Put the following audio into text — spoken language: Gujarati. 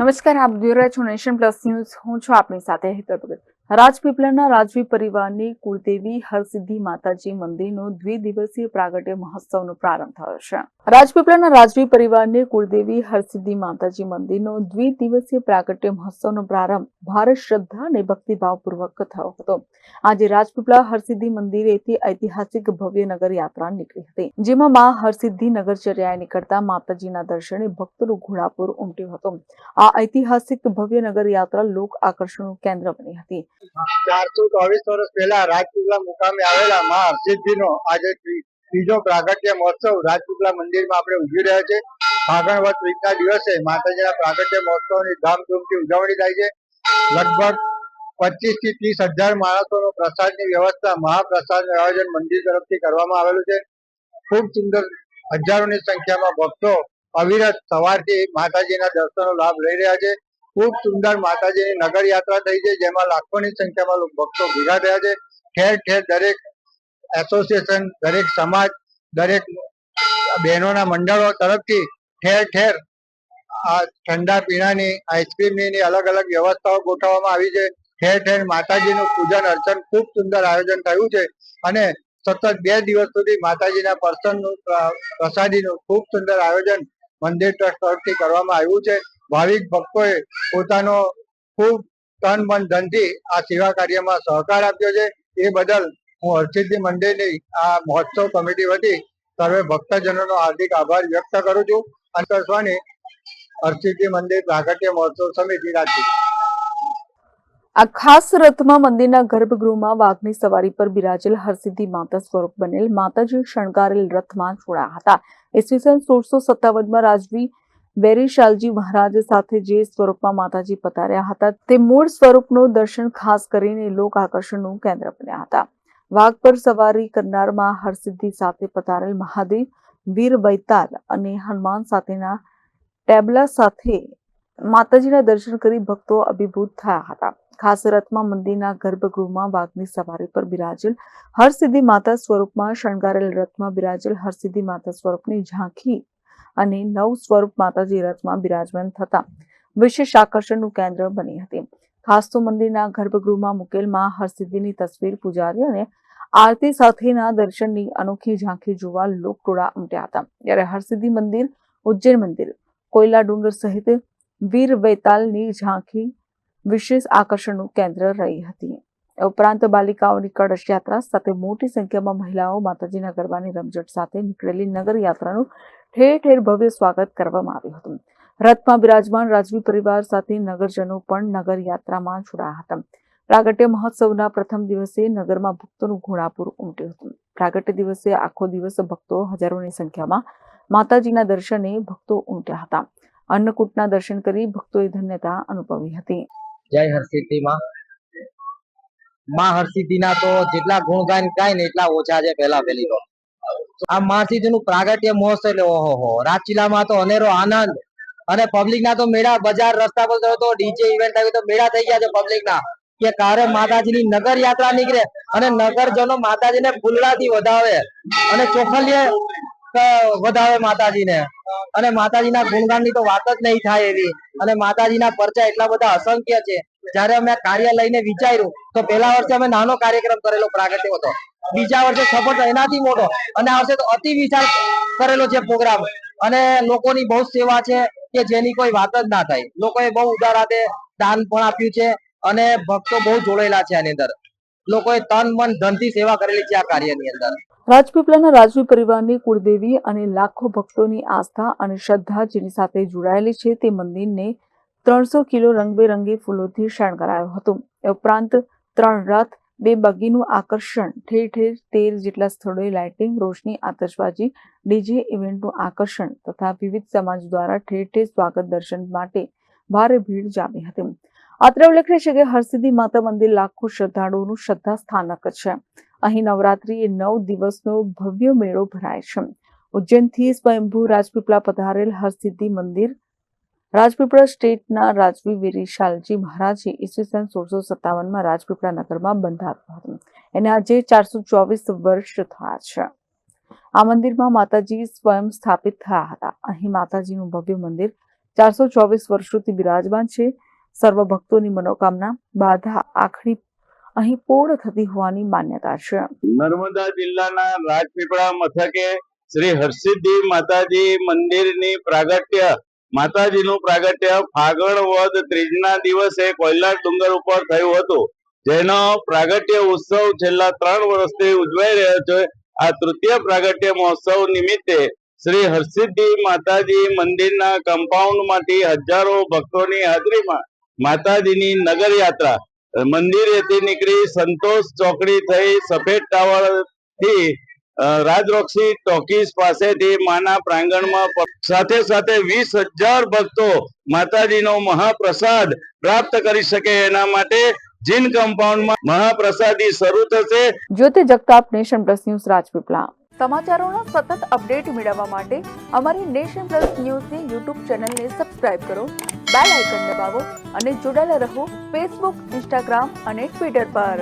નમસ્કાર, આપ જોઈ રહ્યા છો નેશન પ્લસ ન્યૂઝ. હું છું આપની સાથે હેતલ ભગત. રાજપીપળાના રાજવી પરિવારની કુળદેવી હરસિદ્ધિ માતાજી મંદિરનો દ્વિદિવસીય પ્રાગટ્ય મહોત્સવનો પ્રારંભ થયો છે. રાજપીપળાના રાજવી પરિવારની કુળદેવી હરસિદ્ધિ માતાજી મંદિરનો દ્વિદિવસીય પ્રાગટ્ય મહોત્સવનો પ્રારંભ ભારે શ્રદ્ધા અને ભક્તિભાવપૂર્વક થયો હતો. આજે રાજપીપળા હરસિદ્ધિ મંદિરેથી ઐતિહાસિક ભવ્ય નગર યાત્રા નીકળી હતી, જેમાં મા હરસિદ્ધિ નગરચર્યાએ નીકળતા માતાજીના દર્શને ભક્તોનું ઘોડાપુર ઉમટ્યું હતું. આ ઐતિહાસિક ભવ્ય નગર યાત્રા લોક આકર્ષણનું કેન્દ્ર બની હતી. 424 વર્ષ પહેલા રાજપીપળા મુકામે આવેલા મા હરસિદ્ધિનો આજે ત્રીજો પ્રાગટ્ય મહોત્સવ રાજપીપળા મંદિરમાં આપણે ઉજવી રહ્યા છે. ફાગણ વદ ત્રીજના દિવસે માતાજીના પ્રાગટ્ય મહોત્સવની ધામધૂમથી ઉજવણી થાય છે. લગભગ 25 થી 30 હજાર માણસોનો પ્રસાદની વ્યવસ્થા મહાપ્રસાદનું આયોજન મંદિર તરફથી કરવામાં આવેલું છે. ખૂબ સુંદર હજારોની સંખ્યામાં ભક્તો અવિરત સવારથી માતાજીના દર્શનનો લાભ લઈ રહ્યા છે. ખૂબ સુંદર માતાજીની નગર યાત્રા થઈ છે, જેમાં લાખોની સંખ્યામાં ભક્તો ભેગા થયા છે. ઠેર ઠેર દરેક એસોસિએશન, દરેક સમાજ, દરેક બહેનોના મંડળો તરફથી ઠેર ઠેર ઠંડા પીણાની, આઈસ્ક્રીમની અલગ અલગ વ્યવસ્થાઓ ગોઠવવામાં આવી છે. ઠેર ઠેર માતાજીનું પૂજન અર્ચન ખૂબ સુંદર આયોજન થયું છે અને સતત 2 દિવસ સુધી માતાજીના પ્રસાદીનું ખૂબ સુંદર આયોજન મંદિર ટ્રસ્ટ તરફથી કરવામાં આવ્યું છે. ભાવિક ભક્તોએ પોતાનો ખૂબ તન મન ધનથી આ સેવા કાર્યમાં સહકાર આપ્યો છે. એ બદલ હું હરસિદ્ધિ મંદિરની આ મહોત્સવ કમિટી વતી સર્વે ભક્તજનોનો હાર્દિક આભાર વ્યક્ત કરું છું. આકાશવાણી હરસિદ્ધિ મંદિર પ્રાગટ્ય મહોત્સવ સમિતિ રાજપીપળા. આ ખાસ રથમાં મંદિરના ગર્ભગૃહમાં વાઘની સવારી પર બિરાજેલ હરસિદ્ધિ માતા સ્વરૂપ બનેલ માતાજી શણગારેલ રથમાં જોડાયા હતા. ઈસવીસન 1657માં રાજવી વેરીશાલજી મહારાજ સાથે જે સ્વરૂપમાં માતાજી પધાર્યા હતા તે મૂળ સ્વરૂપનું દર્શન ખાસ કરીને લોક આકર્ષણનું કેન્દ્ર બન્યા હતા. વાઘ પર સવારી કરનારમાં હરસિદ્ધિ સાથે પધારેલ મહાદેવ, વીર વૈતાલ અને હનુમાન સાથેના ટેબલા સાથે માતાજીના દર્શન કરી ભક્તો અભિભૂત થયા હતા. ખાસ રથમાં મંદિરના ગર્ભગૃહમાં વાઘની સવારી પર બિરાજેલ હરસિદ્ધિ માતા સ્વરૂપમાં શણગારેલ રથમાં બિરાજેલ હરસિદ્ધિ માતા સ્વરૂપની ઝાંખી અને નવ સ્વરૂપ માતાજી રથમાં બિરાજમાન થતા વિશેષ આકર્ષણનું કેન્દ્ર બની હતી. ખાસ તો મંદિરના ગર્ભગૃહમાં મુકેલ માં હરસિદ્ધિની તસવીર, પૂજારી અને આરતી સાથેના દર્શનની અનોખી ઝાંખી જોવા લોકટોળા ઉમટ્યા હતા. ત્યારે હરસિદ્ધિ મંદિર, ઉજ્જૈન મંદિર, કોયલા ડુંગર સહિત વીર વૈતાલની ઝાંખી વિશેષ આકર્ષણનું કેન્દ્ર રહી હતી. ઉપરાંત બાલિકાઓની કળશ યાત્રા સાથે મોટી સંખ્યામાં મહિલાઓ માતાજીના ગરબાની રમઝટ સાથે નીકળેલી નગર યાત્રાનું ઠેર ઠેર ભવ્ય સ્વાગત કરવામાં આવ્યું હતું. રથમાં બિરાજમાન રાજવી પરિવાર સાથે નગરજનો પણ નગર યાત્રામાં જોડાયા હતા. પ્રાગટ્ય મહોત્સવના પ્રથમ દિવસે નગરમાં ભક્તોનું ઘોડાપુર ઉમટ્યું હતું. પ્રાગટ્ય દિવસે આખો દિવસ ભક્તો હજારોની સંખ્યામાં માતાજીના દર્શને ભક્તો ઉમટ્યા હતા. અન્નકૂટના દર્શન કરી ભક્તોએ ધન્યતા અનુભવી હતી. જય હરસિદ્ધિ માં હરસિદ્ધિના તો જેટલા ગુણગાન ગાય ને એટલા ઓછા છે. પેલી તો આ મા હરસિદ્ધિનું પ્રાગટ્ય મહોત્સવ એટલે ઓહો, રાજચીલામાં તો અનેરો આનંદ અને પબ્લિક ના તો મેળા, બજાર, રસ્તા પર તો ડીજે ઇવેન્ટ આવી તો મેળા થઈ ગયા છે પબ્લિક ના, કે કારે માતાજીની નગર યાત્રા નીકળે અને નગરજનો માતાજીને ફૂલડાથી વધાવે અને ચોખલીએ વધાવે માતાજીને, અને માતાજીના ગુણગાનની તો વાત જ નહીં થાય એવી. અને માતાજીના પરચા એટલા બધા અસંખ્ય છે. જયારે અમે કાર્ય લઈને વિચાર્યું તો પહેલા વર્ષે અમે નાનો કાર્યક્રમ કરેલો પ્રાગટ્ય હતો, બીજા વર્ષે સફળ એનાથી મોટો, અને આ વર્ષે તો અતિ વિશાળ કરેલો છે પ્રોગ્રામ. અને લોકોની બહુ સેવા છે કે જેની કોઈ વાત જ ના થાય. લોકોએ બહુ ઉદાર હાથે દાન પણ આપ્યું છે અને ભક્તો બહુ જોડાયેલા છે. આની અંદર લોકોએ તન મન ધનથી સેવા કરેલી છે આ કાર્યની અંદર. રાજપીપળાના રાજવી પરિવારની કુળદેવી અને લાખો ભક્તોની આસ્થા અને શ્રદ્ધા જેની સાથે જોડાયેલી છે તે મંદિરને 300 કિલો રંગબેરંગી ફૂલોથી શણગારાયો હતો. એ ઉપરાંત 3 રથ, 2 બગીનું આકર્ષણ, ઠેર ઠેર 13 જેટલા સ્થળોએ લાઇટિંગ, રોશની, આતશબાજી, ડીજે ઇવેન્ટનું આકર્ષણ તથા વિવિધ સમાજ દ્વારા ઠેર ઠેર સ્વાગત દર્શન માટે ભારે ભીડ જામી હતી. અત્રે ઉલ્લેખનીય છે કે હરસિદ્ધિ માતા મંદિર લાખો શ્રદ્ધાળુઓનું શ્રદ્ધા સ્થાનક છે. અહીં નવરાત્રી 9 દિવસનો ભવ્ય મેળો ભરાય છે. ઉજ્જૈનથી સ્વયંભૂ રાજપીપળા પધારેલ હરસિદ્ધિ મંદિર રાજપીપળા સ્ટેટના રાજવી વેરીશાલજી મહારાજે ઈસવીસન 1657માં રાજપીપળા નગરમાં બંધાવ્યું હતું. એને આજે 424 વર્ષ થયા છે. આ મંદિરમાં માતાજી સ્વયં સ્થાપિત થયા હતા. અહીં માતાજીનું ભવ્ય મંદિર 424 વર્ષોથી બિરાજમાન છે. સર્વ ભક્તોની મનોકામના બાધા આખરી અહીં પૂર્ણ થતી હોવાની માન્યતા છે. નર્મદા જિલ્લાના રાજપીપળા મથકે શ્રી હરસિદ્ધિ માતાજી મંદિરની માતાજીનું પ્રાગટ્ય ફાગણ વદ ત્રીજના દિવસે કોયલા ડુંગર ઉપર થયું હતું, જેનો પ્રાગટ્ય ઉત્સવ છેલ્લા 3 વર્ષથી ઉજવાઈ રહ્યો છે. આ તૃતીય પ્રાગટ્ય મહોત્સવ નિમિત્તે શ્રી હરસિદ્ધિ માતાજી મંદિરના કમ્પાઉન્ડમાંથી હજારો ભક્તોની હાજરીમાં માતાજીની નગર યાત્રા મંદિરેથી નીકળી સંતોષ ચોકડી થઈ સફેદ ટાવર થી રાજરોક્ષી ટોકીઝ પાસેથી માના પ્રાંગણમાં સાથે 20,000 ભક્તો માતાજીનો મહાપ્રસાદ પ્રાપ્ત કરી શકે એના માટે જીન કમ્પાઉન્ડમાં મહાપ્રસાદી શરૂ થશે. Jyoti Jagtap, nation plus news, Rajpipla. સમાચારોના સતત અપડેટ મેળવવા માટે અમારી નેશન પ્લસ ન્યૂઝની યુટ્યુબ ચેનલને સબસ્ક્રાઇબ કરો, બેલ આઇકન દબાવો અને જોડાયેલા રહો ફેસબુક, ઇન્સ્ટાગ્રામ અને ટ્વિટર પર.